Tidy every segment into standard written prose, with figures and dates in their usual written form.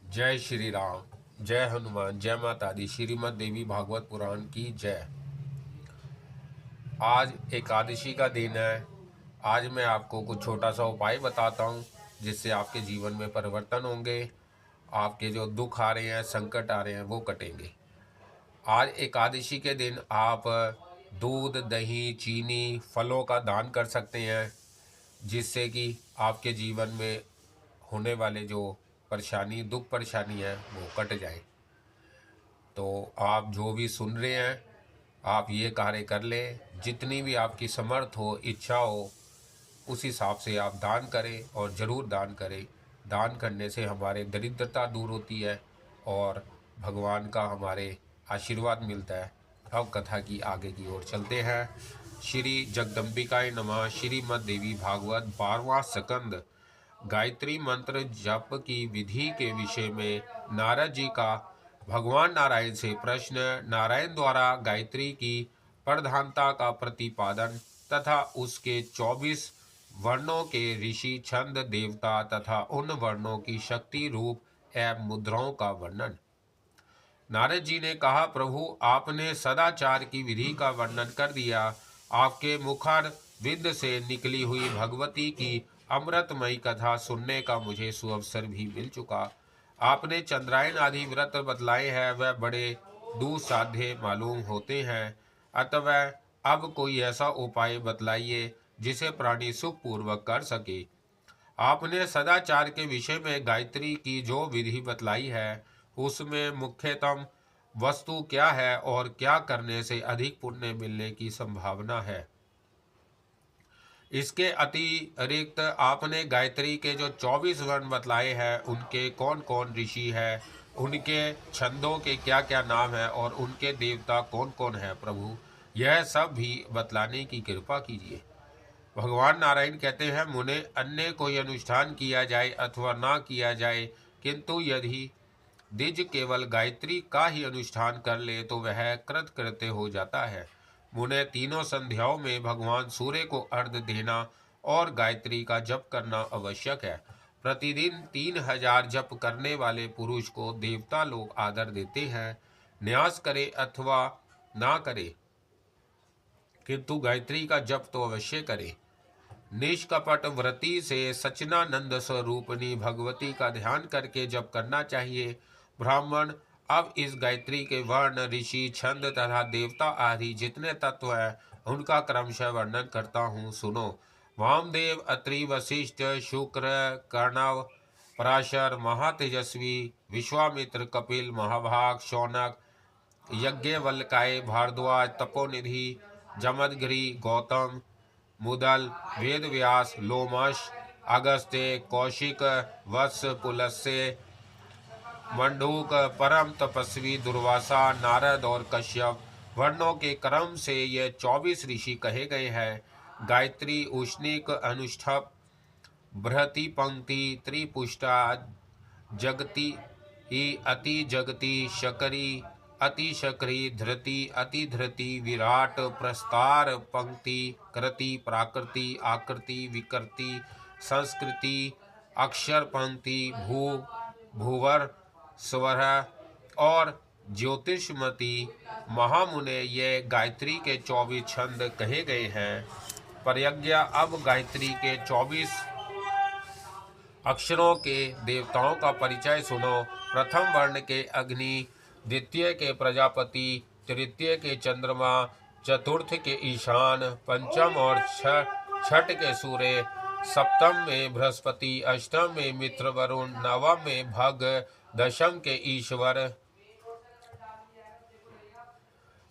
जय श्री राम। जय हनुमान। जय माता दी। श्रीमद् देवी भागवत पुराण की जय। आज एकादशी का दिन है। आज मैं आपको कुछ छोटा सा उपाय बताता हूँ जिससे आपके जीवन में परिवर्तन होंगे। आपके जो दुख आ रहे हैं, संकट आ रहे हैं, वो कटेंगे। आज एकादशी के दिन आप दूध, दही, चीनी, फलों का दान कर सकते हैं, जिससे कि आपके जीवन में होने वाले जो परेशानी, दुख परेशानी है, वो कट जाए। तो आप जो भी सुन रहे हैं, आप ये कार्य कर लें। जितनी भी आपकी समर्थ हो, इच्छा हो, उस हिसाब से आप दान करें और ज़रूर दान करें। दान करने से हमारे दरिद्रता दूर होती है और भगवान का हमारे आशीर्वाद मिलता है। अब कथा की आगे की ओर चलते हैं। श्री जगदम्बिकाय नमः। श्रीमद् देवी भागवत 12वां स्कंद। गायत्री मंत्र जप की विधि के विषय में नारद जी का भगवान नारायण से प्रश्न। नारायण द्वारा गायत्री की प्रधानता का प्रतिपादन तथा उसके 24 वर्णों के ऋषि, छंद, देवता तथा उन वर्णों की शक्ति, रूप एवं मुद्राओं का वर्णन। नारद जी ने कहा, प्रभु, आपने सदाचार की विधि का वर्णन कर दिया। आपके मुखार विद से निकली हुई भगवती की अमृतमयी कथा सुनने का मुझे सुअवसर भी मिल चुका। आपने चंद्रायन आदि व्रत बतलाए हैं, वह बड़े दुस्साध्य मालूम होते हैं। अतः अब कोई ऐसा उपाय बतलाइए जिसे प्राणी सुखपूर्वक कर सके। आपने सदाचार के विषय में गायत्री की जो विधि बतलाई है, उसमें मुख्यतम वस्तु क्या है और क्या करने से अधिक पुण्य मिलने की संभावना है। इसके अतिरिक्त आपने गायत्री के जो 24 वर्ण बतलाए हैं, उनके कौन कौन ऋषि हैं, उनके छंदों के क्या क्या नाम हैं और उनके देवता कौन कौन हैं, प्रभु, यह सब भी बतलाने की कृपा कीजिए। भगवान नारायण कहते हैं, मुने, अन्य कोई अनुष्ठान किया जाए अथवा ना किया जाए, किंतु यदि द्विज केवल गायत्री का ही अनुष्ठान कर ले तो वह कृतकृत्य हो जाता है। मुने, तीनों संध्याओं में भगवान सूर्य को अर्घ्य देना और गायत्री का जप करना आवश्यक है। प्रतिदिन 3000 जप करने वाले पुरुष को देवता लोग आदर देते हैं। न्यास करे अथवा ना करे, किंतु गायत्री का जप तो अवश्य करे। निष्कपट व्रति से सच्चिदानंद स्वरूपनी भगवती का ध्यान करके जप करना चाहिए। ब्राह्मण, अब इस गायत्री के वर्ण, ऋषि, छंद तथा देवता आदि जितने तत्व हैं, उनका क्रमशः वर्णन करता हूँ, सुनो। वामदेव, अत्रि, वशिष्ठ, शुक्र, कर्णव, पराशर, महातेजस्वी, विश्वामित्र, कपिल, महाभाग, शौनक, यज्ञवल्क्य, भारद्वाज, तपोनिधि, जमदग्नि, गौतम, मुदल, वेदव्यास, लोमश, अगस्त्य, कौशिक, वत्स, पुलस्त्य, मंडूक, परम तपस्वी, दुर्वासा, नारद और कश्यप वर्णों के क्रम से ये 24 ऋषि कहे गए हैं। गायत्री, उष्णिक, अनुष्ठप, बृहति, पंक्ति, त्रिपुष्टा, जगति, अति जगति, शकरी, अति शकरी, धृति, अति धृति, विराट, प्रस्तार, पंक्ति, कृति, प्राकृति, आकृति, विकृति, संस्कृति, अक्षर, पंक्ति, भूवर, स्वर और ज्योतिषमती। महामुने ये गायत्री के 24 छंद कहे गए हैं। परयज्ञा, अब गायत्री के 24 अक्षरों के देवताओं का परिचय सुनो। प्रथम वर्ण के अग्नि, द्वितीय के प्रजापति, तृतीय के चंद्रमा, चतुर्थ के ईशान, पंचम और छठ के सूर्य, सप्तम में बृहस्पति, अष्टम में मित्र वरुण, नवम में भग, दशम के ईश्वर,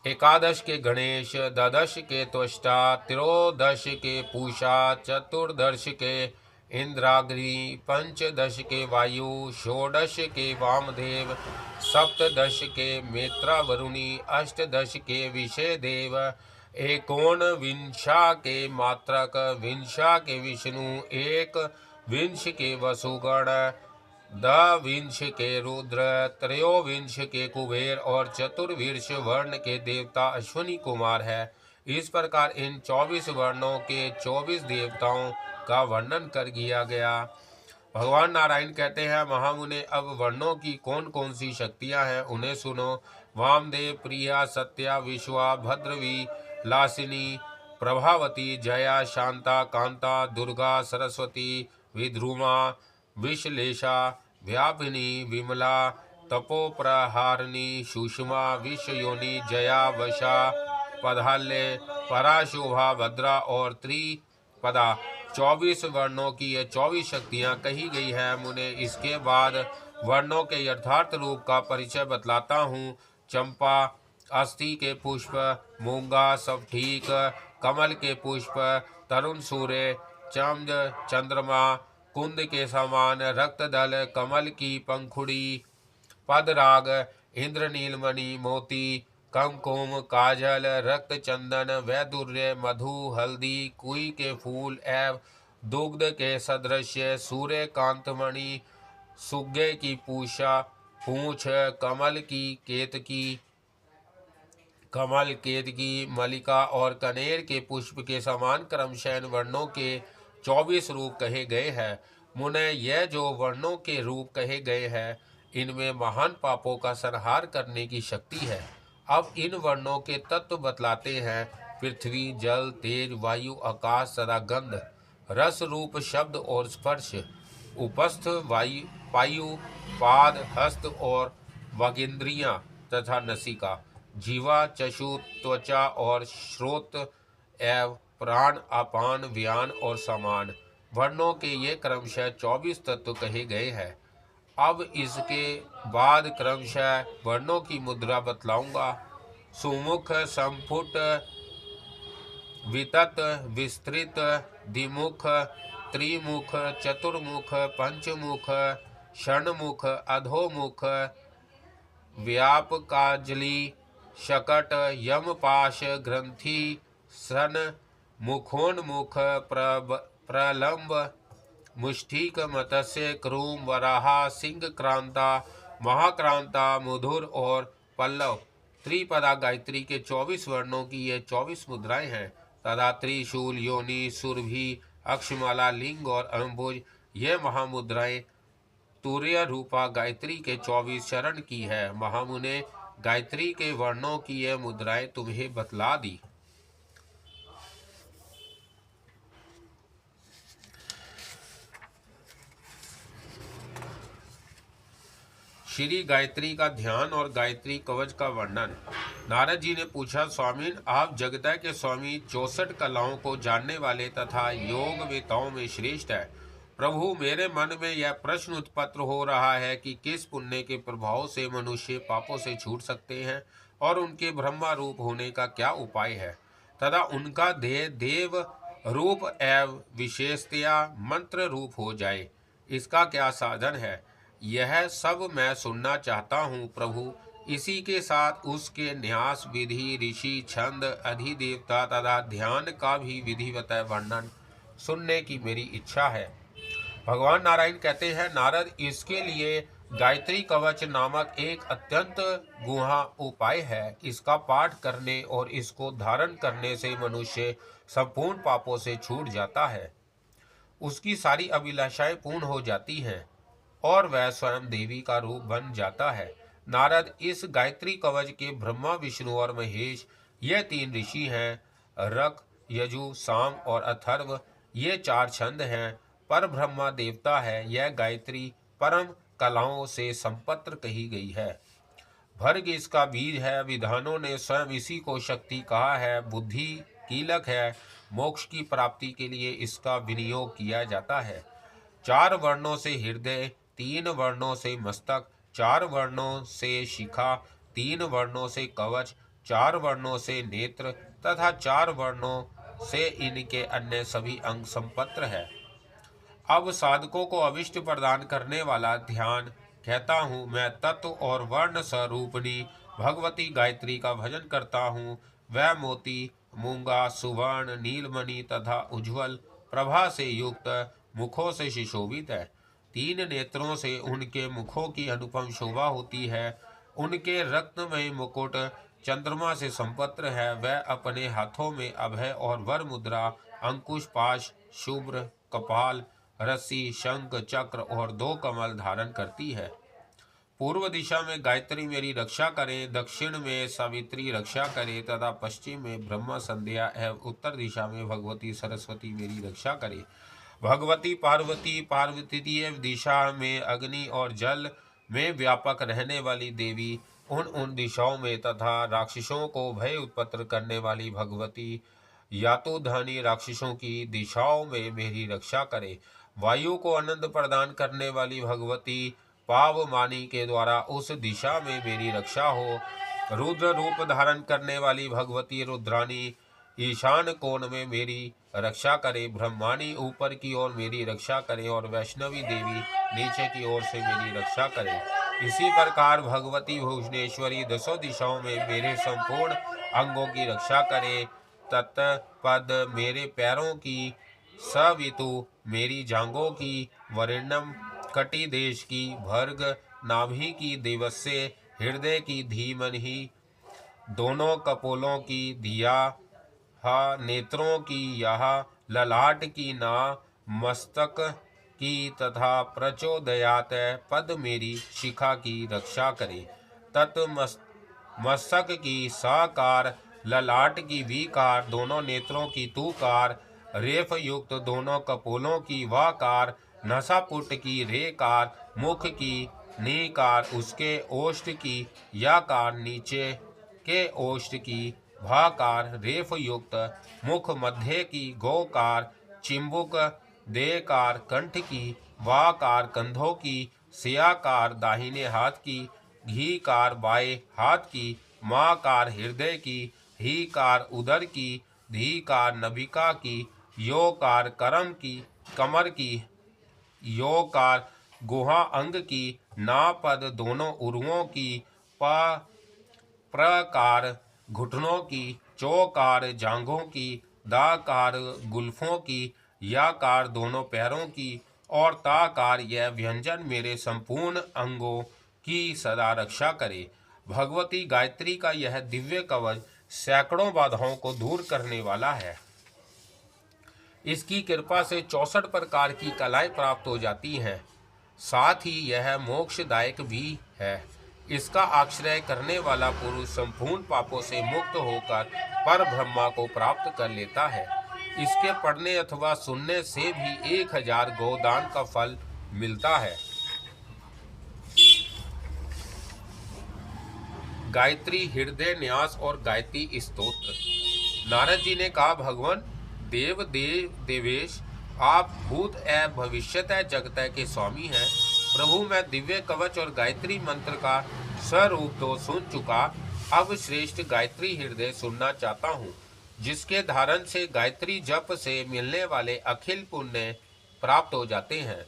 एकादश के गणेश, द्वादश के त्वष्टा, त्रयोदश के पूषा, चतुर्दश के इंद्राग्नि, पंचदश के वायु, षोडश के वामदेव, सप्तदश के मेत्रा वरुणी, अष्टदश के विषय देव, एकोन विंशा के मात्रक, विंशा के विष्णु, एक विंश के वसुगण, द्वाविंश के रुद्र, त्रयोविंश के कुबेर और चतुर्विंश वर्ण के देवता अश्विनी कुमार है। इस प्रकार इन 24 वर्णों के 24 देवताओं का वर्णन कर दिया गया। भगवान नारायण कहते हैं, महामुने, अब वर्णों की कौन कौन सी शक्तियां हैं उन्हें सुनो। वामदेव, प्रिया, सत्या, विश्वा, भद्रवी, लासिनी, प्रभावती, जया, शांता, कांता, दुर्गा, सरस्वती, विद्रुमा, विश्लेषा, व्यापिनी, विमला, तपोप्रहारिणी, सुषमा, विषयोनि, जया, वशा, पधाल्य, पराशोभा, भद्रा और त्रिपदा। 24 वर्णों की ये 24 शक्तियां कही गई है। मुने, इसके बाद वर्णों के यथार्थ रूप का परिचय बतलाता हूँ। चंपा, अस्थि के पुष्प, मूंगा, सब ठीक, कमल के पुष्प, तरुण सूर्य, चंद, चंद्रमा, कुंद के समान, रक्तदल, कमल की पंखुड़ी, पदराग, इंद्रनीलमणि, मोती, कुमकुम, काजल, रक्त चंदन, वैदुर्य, मधु, हल्दी, कुई के फूल एवं दुग्ध के सदृश, सूर्यकांतमणि, सुग्गे की पूषा, पूंछ, कमल केतकी, मलिका और कनेर के पुष्प के समान क्रमशः वर्णों के 24 रूप कहे गए हैं। मुने, यह जो वर्णों के रूप कहे गए हैं, इनमें महान पापों का संहार करने की शक्ति है। अब इन वर्णों के तत्व बतलाते हैं। पृथ्वी, जल, तेज, वायु, आकाश तथा गंध, रस, रूप, शब्द और स्पर्श, उपस्थ, वायु, पाद, हस्त और वागेंद्रियां तथा नसिका, जीवा, चक्षु, त्वचा और श्रोत एवं प्राण, अपान, व्यान और समान। वर्णों के ये क्रमशः 24 तत्व कहे गए हैं। अब इसके बाद क्रमशः वर्णों की मुद्रा बतलाऊंगा। सुमुख, संपुट, वितत, विस्तृत, द्विमुख, त्रिमुख, चतुर्मुख, पंचमुख, षण्मुख, अधोमुख, व्यापकाजलि, शकट, यमपाश, ग्रंथि, सन, मुखोन्मुख, प्रलंब, मुष्टिक, मत्स्य, क्रूम, वराहा, सिंह क्रांता, महाक्रांता, मधुर और पल्लव। त्रिपदा गायत्री के 24 वर्णों की ये 24 मुद्राएं हैं तथा त्रिशूल, योनि, सुरभि, अक्षमाला, लिंग और अम्बुज, ये महामुद्राएं तूर्य रूपा गायत्री के 24 चरण की है। महामुने, गायत्री के वर्णों की ये मुद्राएं तुम्हें बतला दी। श्री गायत्री का ध्यान और गायत्री कवच का वर्णन। नारद जी ने पूछा, स्वामी, आप जगदय के स्वामी, 64 कलाओं को जानने वाले तथा योग वेताओं में श्रेष्ठ है। प्रभु, मेरे मन में यह प्रश्न उत्पन्न हो रहा है कि किस पुण्य के प्रभाव से मनुष्य पापों से छूट सकते हैं और उनके ब्रह्मा रूप होने का क्या उपाय है तथा उनका देह देव रूप एवं विशेषतया मंत्र रूप हो जाए, इसका क्या साधन है। यह सब मैं सुनना चाहता हूँ प्रभु। इसी के साथ उसके न्यास विधि, ऋषि, छंद, अधिदेवता तथा ध्यान का भी विधिवत वर्णन सुनने की मेरी इच्छा है। भगवान नारायण कहते हैं, नारद, इसके लिए गायत्री कवच नामक एक अत्यंत गुहा उपाय है। इसका पाठ करने और इसको धारण करने से मनुष्य संपूर्ण पापों से छूट जाता है, उसकी सारी अभिलाषाएं पूर्ण हो जाती हैं और वह स्वयं देवी का रूप बन जाता है। नारद, इस गायत्री कवच के ब्रह्मा, विष्णु और महेश, ये 3 ऋषि हैं। रक, यजु, साम और अथर्व, ये 4 छंद हैं। पर ब्रह्मा देवता है। यह गायत्री परम कलाओं से संपत्र कही गई है। भर्ग इसका बीज है। विधानों ने स्वयं इसी को शक्ति कहा है। बुद्धि कीलक है। मोक्ष की प्राप्ति के लिए इसका विनियोग किया जाता है। 4 वर्णों से हृदय, 3 वर्णों से मस्तक, 4 वर्णों से शिखा, 3 वर्णों से कवच, 4 वर्णों से नेत्र तथा 4 वर्णों से इनके अन्य सभी अंग संपत्र है। अब साधकों को अभिष्ट प्रदान करने वाला ध्यान कहता हूँ। मैं तत्व और वर्ण स्वरूपणी भगवती गायत्री का भजन करता हूँ। वह मोती, मूंगा, सुवर्ण, नीलमणि तथा उज्ज्वल प्रभा से युक्त मुखों से सुशोभित है। 3 नेत्रों से उनके मुखों की अनुपम शोभा होती है। उनके रत्नमय मुकुट चंद्रमा से संपत्र है। वह अपने हाथों में अभय और वर मुद्रा, अंकुश, पाश, शुभ्र, कपाल, रस्सी, शंख, चक्र और 2 कमल धारण करती है। पूर्व दिशा में गायत्री मेरी रक्षा करे, दक्षिण में सावित्री रक्षा करे तथा पश्चिम में ब्रह्मा संध्या एवं उत्तर दिशा में भगवती सरस्वती मेरी रक्षा करे। भगवती पार्वती पार्वतीय दिशा में अग्नि और जल में व्यापक रहने वाली देवी उन दिशाओं में तथा राक्षसों को भय उत्पन्न करने वाली भगवती यातुधानी राक्षसों की दिशाओं में मेरी रक्षा करे। वायु को आनंद प्रदान करने वाली भगवती पावमानी के द्वारा उस दिशा में मेरी रक्षा हो। रुद्र रूप धारण करने वाली भगवती रुद्रानी ईशान कोण में मेरी रक्षा करे। ब्रह्मानी ऊपर की ओर मेरी रक्षा करे और वैष्णवी देवी नीचे की ओर से मेरी रक्षा करे। इसी प्रकार भगवती भुवनेश्वरी 10 दिशाओं में मेरे संपूर्ण अंगों की रक्षा करे। तत्पद मेरे पैरों की, सवितु मेरी जांघों की, वरिणम कटी देश की, भर्ग नाभि की, देवस्य हृदय की, धीमहि दोनों कपोलों की, धिया नेत्रों की, यह ललाट की, ना मस्तक की तथा प्रचोदयात पद मेरी शिखा की रक्षा करे। मस्तक की साकार, ललाट की वीकार, दोनों नेत्रों की तूकार, रेफ युक्त दोनों कपोलों की वाकार, नसापुट की रेकार, मुख की नीकार, उसके ओष्ठ की याकार, नीचे के ओष्ठ की भाकार, रेफ युक्त मुख मध्य की गोकार, चिंबुक देकार, कंठ की वाकार, कंधों की सियाकार, दाहिने हाथ की घीकार, बाएं हाथ की माकार, हृदय की हीकार, उदर की धीकार, नभिका की योकार, करम की कमर की योकार, गुहा अंग की नापद, दोनों उरुओं की प्रकार, घुटनों की चौकार, जांघों की दाकार, गुल्फों की याकार, दोनों पैरों की और ताकार। यह व्यंजन मेरे संपूर्ण अंगों की सदा रक्षा करे। भगवती गायत्री का यह दिव्य कवच सैकड़ों बाधाओं को दूर करने वाला है। इसकी कृपा से 64 प्रकार की कलाएं प्राप्त हो जाती हैं। साथ ही यह मोक्षदायक भी है। इसका आश्रय करने वाला पुरुष संपूर्ण पापों से मुक्त होकर पर ब्रह्मा को प्राप्त कर लेता है। इसके पढ़ने अथवा सुनने से भी 1000 गोदान का फल मिलता है। गायत्री हृदय न्यास और गायत्री स्तोत्र। नारद जी ने कहा, भगवान देवेश, आप भूत एवं भविष्यत जगत के स्वामी हैं। प्रभु, मैं दिव्य कवच और गायत्री मंत्र का स्वरूप तो सुन चुका, अब श्रेष्ठ गायत्री हृदय सुनना चाहता हूँ, जिसके धारण से गायत्री जप से मिलने वाले अखिल पुण्य प्राप्त हो जाते हैं।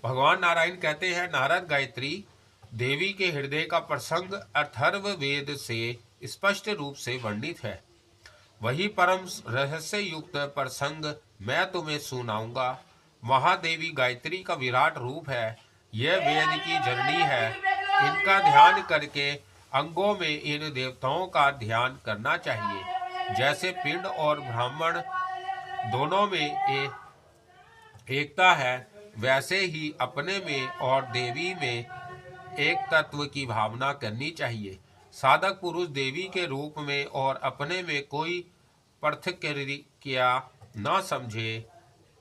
भगवान नारायण कहते हैं, नारद, गायत्री देवी के हृदय का प्रसंग अथर्व वेद से स्पष्ट रूप से वर्णित है। वही परम रहस्य युक्त प्रसंग मैं तुम्हें सुनाऊंगा। महादेवी गायत्री का विराट रूप है। यह वेद की जननी है। इनका ध्यान करके अंगों में इन देवताओं का ध्यान करना चाहिए। जैसे पिंड और ब्राह्मण दोनों में एकता है, वैसे ही अपने में और देवी में एक तत्व की भावना करनी चाहिए। साधक पुरुष देवी के रूप में और अपने में कोई पार्थक्य न समझे।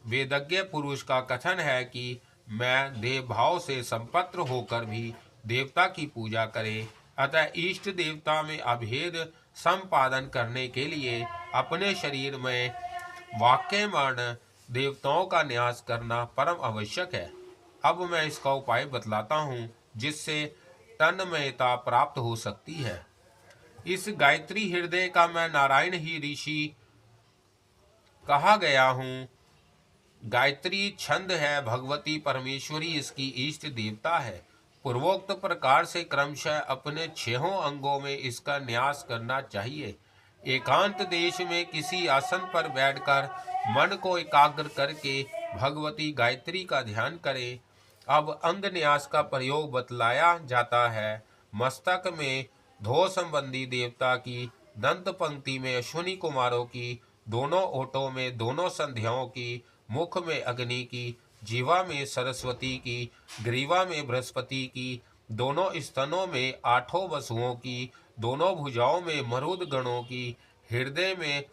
वेदज्ञ पुरुष का कथन है कि मैं देव भाव से संपन्न होकर भी देवता की पूजा करे। अतः इष्ट देवता में अभेद संपादन करने के लिए अपने शरीर में वाक्यमान देवताओं का न्यास करना परम आवश्यक है। अब मैं इसका उपाय बतलाता हूँ, जिससे तन्मयता प्राप्त हो सकती है। इस गायत्री हृदय का मैं नारायण ही ऋषि कहा गया हूँ। गायत्री छंद है, भगवती परमेश्वरी इसकी इष्ट देवता है। पूर्वोक्त प्रकार से क्रमशः अपने 6 अंगों में इसका न्यास करना चाहिए। एकांत देश में किसी आसन पर बैठकर मन को एकाग्र करके भगवती गायत्री का ध्यान करें। अब अंग न्यास का प्रयोग बतलाया जाता है। मस्तक में धो संबंधी देवता की, दंत पंक्ति में अश्विनी कुमारों की, दोनों ओठों में दोनों संध्याओं की, मुख में अग्नि की, जीवा में सरस्वती की, ग्रीवा में बृहस्पति की, दोनों स्तनों में आठों वसुओं की, दोनों भुजाओं में मरुद गणों की, हृदय में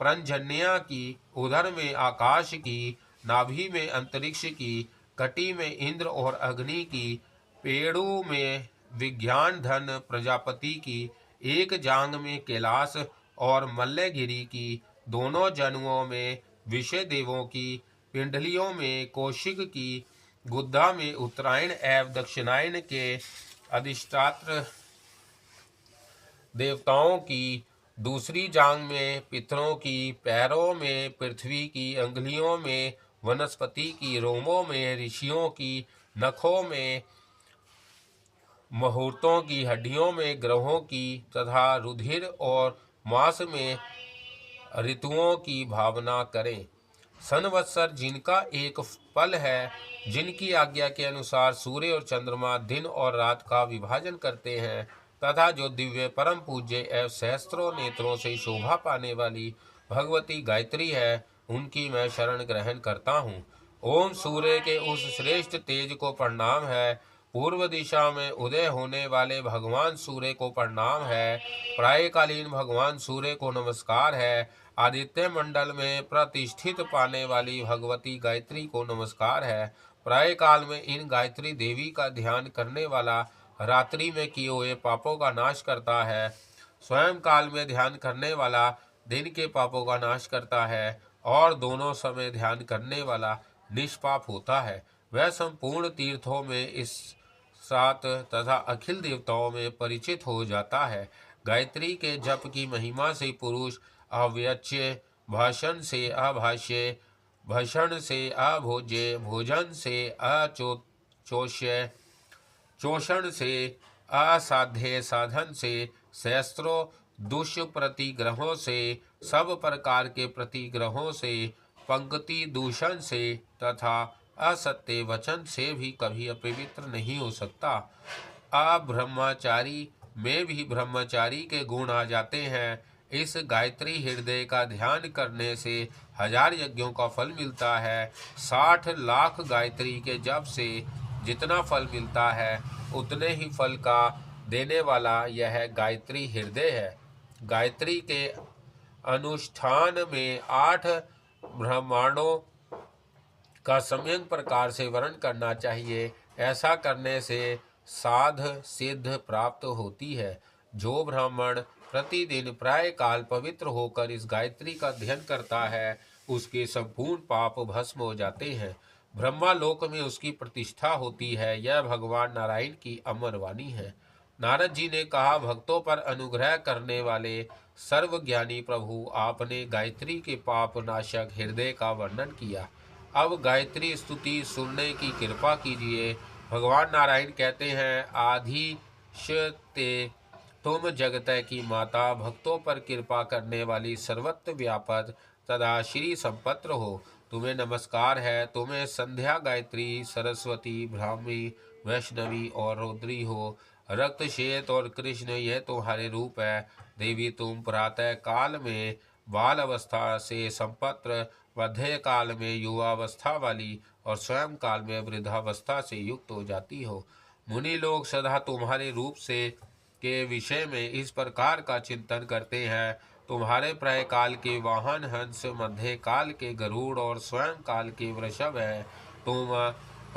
प्रंजन्या की, उदर में आकाश की, नाभि में अंतरिक्ष की, कटी में इंद्र और अग्नि की, पेड़ों में विज्ञान धन प्रजापति की, एक जांग में कैलाश और मल्लगिरी की, दोनों जनुओं में विषय देवों की, पिंडलियों में कौशिक की, गुद्दा में उत्तरायण एवं दक्षिणायन के अधिष्ठात्र देवताओं की, दूसरी जांग में पितरों की, पैरों में पृथ्वी की, अंगुलियों में वनस्पति की, रोमों में ऋषियों की, नखों में मुहूर्तों की, हड्डियों में ग्रहों की तथा रुधिर और मांस में ऋतुओं की भावना करें। संवत्सर जिनका एक पल है, जिनकी आज्ञा के अनुसार सूर्य और चंद्रमा दिन और रात का विभाजन करते हैं, तथा जो दिव्य परम पूज्य एवं सहस्त्रों नेत्रों से शोभा पाने वाली भगवती गायत्री है, उनकी मैं शरण ग्रहण करता हूँ। ओम सूर्य के उस श्रेष्ठ तेज को प्रणाम है। पूर्व दिशा में उदय होने वाले भगवान सूर्य को प्रणाम है। प्रायकालीन भगवान सूर्य को नमस्कार है। आदित्य मंडल में प्रतिष्ठित पाने वाली भगवती गायत्री को नमस्कार है। प्रायकाल में इन गायत्री देवी का ध्यान करने वाला रात्रि में किए हुए पापों का नाश करता है। स्वयं काल में ध्यान करने वाला दिन के पापों का नाश करता है, और दोनों समय ध्यान करने वाला निष्पाप होता है। वह संपूर्ण तीर्थों में इस सात तथा अखिल देवताओं में परिचित हो जाता है। गायत्री के जप की महिमा से पुरुष अव्यच्य, भाषण से अभाष्य, भषण से अभोज्य, भोजन से अचोष्य, चोषण से असाध्य, साधन से सहस्त्रों दुष्प्रतिग्रहों से, सब प्रकार के प्रतिग्रहों से, पंक्ति दूषण से तथा असत्य वचन से भी कभी अपवित्र नहीं हो सकता। अब्रह्मचारी में भी ब्रह्मचारी के गुण आ जाते हैं। इस गायत्री हृदय का ध्यान करने से 1000 यज्ञों का फल मिलता है। 60 लाख गायत्री के जप से जितना फल मिलता है, उतने ही फल का देने वाला यह गायत्री हृदय है। गायत्री के अनुष्ठान में 8 ब्रह्मांडों का सम्यक प्रकार से वर्णन करना चाहिए। ऐसा करने से साध सिद्ध प्राप्त होती है। जो ब्राह्मण प्रतिदिन प्राय काल पवित्र होकर इस गायत्री का अध्ययन करता है, उसके संपूर्ण पाप भस्म हो जाते हैं। ब्रह्मा लोक में उसकी प्रतिष्ठा होती है। यह भगवान नारायण की अमर वाणी है। नारद जी ने कहा, भक्तों पर अनुग्रह करने वाले सर्वज्ञानी प्रभु, आपने गायत्री के पाप नाशक हृदय का वर्णन किया। अब गायत्री स्तुति सुनने की कृपा कीजिए। भगवान नारायण कहते हैं, आधीशते तुम जगत की माता, भक्तों पर कृपा करने वाली सर्वत्र व्यापक तथा श्री संपत्र हो। तुम्हें नमस्कार है। तुम्हें संध्या गायत्री, सरस्वती, ब्राह्मी, वैष्णवी और रुद्री हो। रक्त श्वेत और कृष्ण यह तुम्हारे रूप है। देवी, तुम प्रातः काल में बाल अवस्था से संपत्र, मध्य काल में युवावस्था वाली और स्वयं काल में वृद्धावस्था से युक्त हो जाती हो। मुनि लोग सदा तुम्हारे रूप से के विषय में इस प्रकार का चिंतन करते हैं। तुम्हारे प्रय काल के वाहन हंस, मध्य काल के गरुड़ और स्वयं काल के वृषभ है। तुम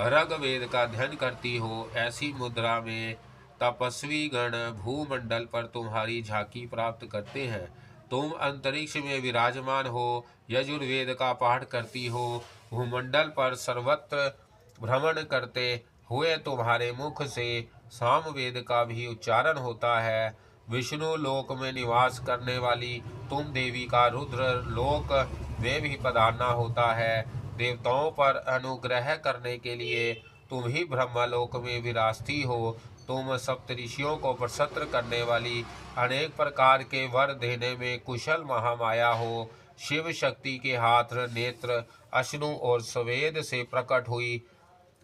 ऋग्वेद का अध्ययन करती हो। ऐसी मुद्रा में तपस्वी गण भूमंडल पर तुम्हारी झांकी प्राप्त करते हैं। तुम अंतरिक्ष में विराजमान हो, यजुर्वेद का पाठ करती हो। भूमंडल पर सर्वत्र भ्रमण करते हुए तुम्हारे मुख से सामवेद का भी उच्चारण होता है। विष्णु लोक में निवास करने वाली तुम देवी का रुद्र लोक में भी पधारना होता है। देवताओं पर अनुग्रह करने के लिए तुम ही ब्रह्मलोक में विराजती हो। तुम सप्तऋषियों को प्रसन्न करने वाली, अनेक प्रकार के वर देने में कुशल महामाया हो। शिव शक्ति के हाथ, नेत्र, अश्रु और स्वेद से प्रकट हुई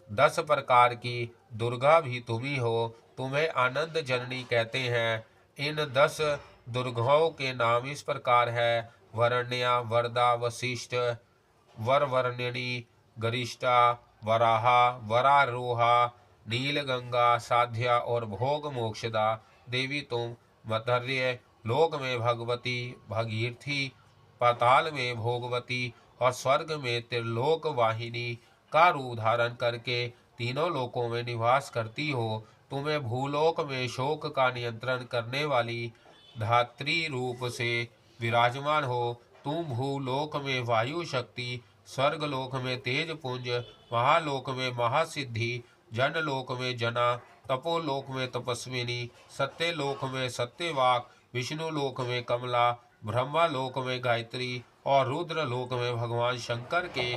10 प्रकार की दुर्गा भी तुम्ही हो। तुम्हें आनंद जननी कहते हैं। इन 10 दुर्गाओं के नाम इस प्रकार है: वरण्या, वरदा, वशिष्ठ, वरवर्णिनी, गरिष्ठा, वराहा, वरारोहा, नीलगंगा, साध्या और भोग मोक्षदा देवी तुम। मर्त्य लोक में भगवती भगीरथी, पाताल में भोगवती और स्वर्ग में त्रिलोक वाहिनी का रूप धारण करके तीनों लोकों में निवास करती हो। तुम्हें भूलोक में शोक का नियंत्रण करने वाली धात्री रूप से विराजमान हो। तुम भूलोक में वायु शक्ति, स्वर्गलोक में तेज पुंज, महालोक में महासिद्धि, जनलोक में जना, तपोलोक में तपस्विनी, सत्यलोक में सत्यवाक, विष्णुलोक में कमला, ब्रह्मालोक में गायत्री और रुद्रलोक में भगवान शंकर के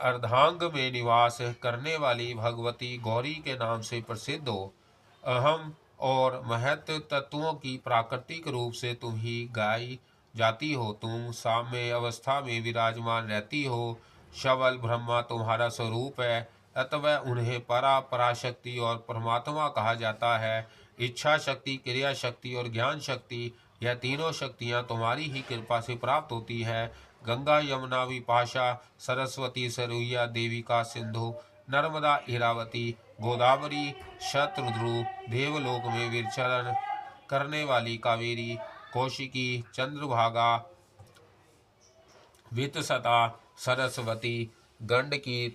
अर्धांग में निवास करने वाली भगवती गौरी के नाम से प्रसिद्ध हो। अहम और महत्व तत्वों की प्राकृतिक रूप से तुम ही गाई जाती हो। तुम साम्य अवस्था में विराजमान रहती हो। शबल ब्रह्मा तुम्हारा स्वरूप है, अतः उन्हें पराशक्ति और परमात्मा कहा जाता है। इच्छा शक्ति, क्रिया शक्ति और ज्ञान शक्ति, यह तीनों शक्तियाँ तुम्हारी ही कृपा से प्राप्त होती है। गंगा, यमुना, विपाशा, सरस्वती, सरयुया, देविका, सिंधु, नर्मदा, इरावती, गोदावरी, शतरुद्रु, देवलोक में विचरण करने वाली कावेरी, कौशिकी, चंद्रभागा, वितसता, सरस्वती, गंडकी,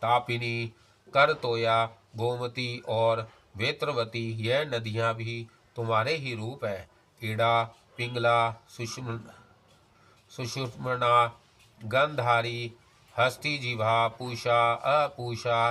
तापिनी, करतोया, गोमती और वेत्रवती, यह नदियाँ भी तुम्हारे ही रूप है। ईड़ा, पिंगला, सुषुम्ना, गंधारी, हस्तिजिह्वा, पूषा, अपूषा,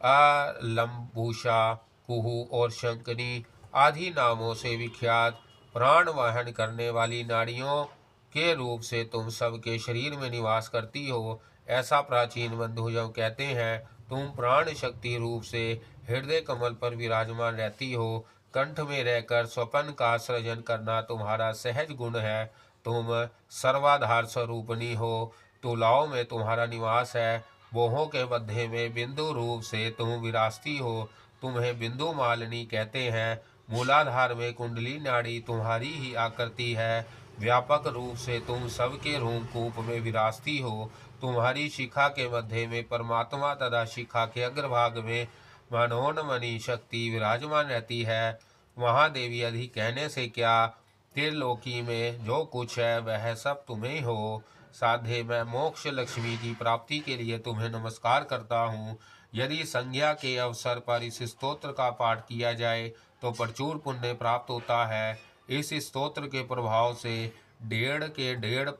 अलम्बुषा, कुहू और शंकनी आदि नामों से विख्यात प्राण वहन करने वाली नाड़ियों के रूप से तुम सबके शरीर में निवास करती हो। ऐसा प्राचीन बंधु जब कहते हैं, तुम प्राण शक्ति रूप से हृदय कमल पर विराजमान रहती हो। कंठ में रहकर स्वपन का सृजन करना तुम्हारा सहज गुण है। तुम सर्वाधार स्वरूपनी हो। तुलाओं में तुम्हारा निवास है। बोहों के मध्य में बिंदु रूप से तुम विराजती हो। तुम्हें बिंदु मालिनी कहते हैं। मूलाधार में कुंडली नाड़ी तुम्हारी ही आकृति है। व्यापक रूप से तुम सबके रोमकूप में विराजती हो। तुम्हारी शिखा के मध्य में परमात्मा तथा शिखा के अग्रभाग में मनोन्मनी शक्ति विराजमान रहती है। महादेवी अधिक कहने से क्या, त्रिलोकी में जो कुछ है वह सब तुम्हें हो। साध्य मैं मोक्ष लक्ष्मी की प्राप्ति के लिए तुम्हें नमस्कार करता हूँ। यदि संज्ञा के अवसर पर इस स्तोत्र का पाठ किया जाए तो प्रचुर पुण्य प्राप्त होता है। इस स्तोत्र के प्रभाव से ढेर के ढेर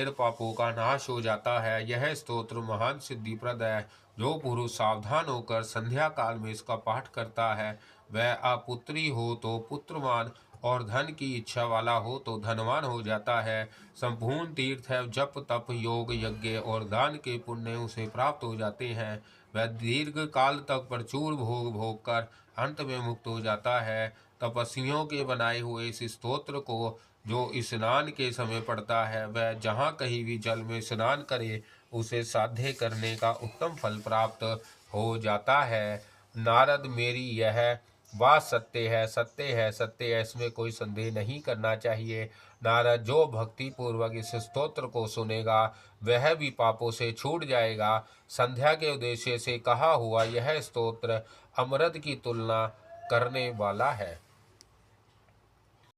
पापों का नाश हो जाता है। यह स्तोत्र महान सिद्धिप्रद है। जो पुरुष सावधान होकर संध्या काल में इसका पाठ करता है, वह अपुत्री हो तो पुत्रवान और धन की इच्छा वाला हो तो धनवान हो जाता है। संपूर्ण तीर्थ है, जप तप योग यज्ञ और दान के पुण्य उसे प्राप्त हो जाते हैं। वह दीर्घ काल तक प्रचुर भोग भोग कर अंत में मुक्त हो जाता है। तपस्वियों के बनाए हुए इस स्तोत्र को जो स्नान के समय पढ़ता है, वह जहाँ कहीं भी जल में स्नान करे उसे साध्य करने का उत्तम फल प्राप्त हो जाता है। नारद, मेरी यह बात सत्य है, सत्य है, सत्य है, इसमें कोई संदेह नहीं करना चाहिए। नारद, जो भक्ति पूर्वक इस स्तोत्र को सुनेगा वह भी पापों से छूट जाएगा। संध्या के उद्देश्य से कहा हुआ यह स्तोत्र अमृत की तुलना करने वाला है।